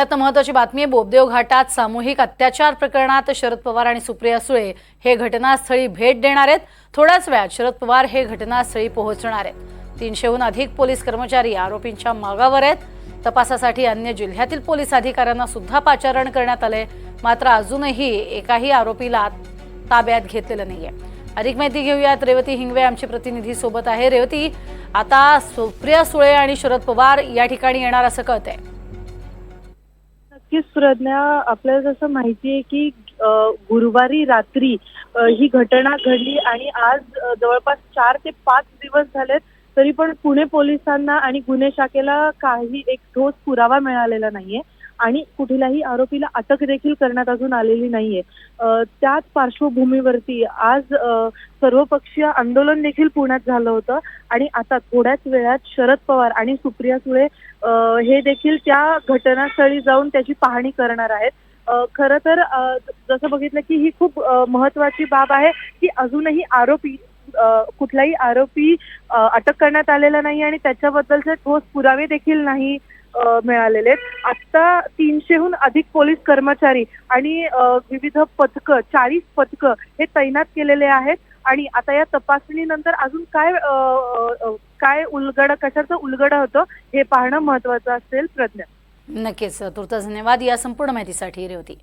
आता महत्त्वाची बातमी आहे। बोबदेव घाटात सामूहिक अत्याचार प्रकरणात शरद पवार आणि सुप्रिया सुळे हे घटनास्थळी भेट देणार आहेत। थोड्याच वेळात शरद पवार हे घटनास्थळी पोहोचणार आहेत। 300हून अधिक पोलीस कर्मचारी आरोपींच्या मागावर आहेत। तपासासाठी अन्य जिल्ह्यातील पोलीस अधिकाऱ्यांना सुद्धा पाचारण करण्यात आले, मात्र अजूनही एकाही आरोपीला ताब्यात घेतलेलं नाहीये। अधिक माहिती घेऊयात, रेवती हिंगवे आमची प्रतिनिधी सोबत आहे। रेवती, आता सुप्रिया सुळे आणि शरद पवार या ठिकाणी येणार असं कळतंय। नक्कीच प्रज्ञा, आपल्याला जसं माहिती आहे की गुरुवारी रात्री ही घटना घडली आणि आज जवळपास 4 ते 5 दिवस झालेत, तरी पण पुणे पोलिसांना आणि गुन्हे शाखेला काही एक ठोस पुरावा मिळालेला नाहीये आणि कुठल्याही आरोपीला अटक देखील करण्यात अजून आलेली नाहीये। त्याच पार्श्वभूमीवरती आज सर्वपक्षीय आंदोलन देखील पुण्यात झालं होतं आणि आता थोड्याच वेळात शरद पवार आणि सुप्रिया सुळे हे देखील त्या घटनास्थळी जाऊन त्याची पाहणी करणार आहेत। खरं तर जसं बघितलं की ही खूप महत्त्वाची बाब आहे की अजूनही कुठलाही आरोपी अटक करण्यात आलेला नाही आणि त्याच्याबद्दलचे ठोस पुरावे देखील नाही मिळालेले आहेत। आता 300हून अधिक पोलीस कर्मचारी आणि विविध पथकं 40 पथकं हे तैनात केलेले आहेत आणि आता या तपासणीनंतर अजून काय कशाचं उलगडा होतं हे पाहणं महत्त्वाचं असेल प्रज्ञा। नक्कीच, तुर्तास धन्यवाद या संपूर्ण माहितीसाठी रेवती।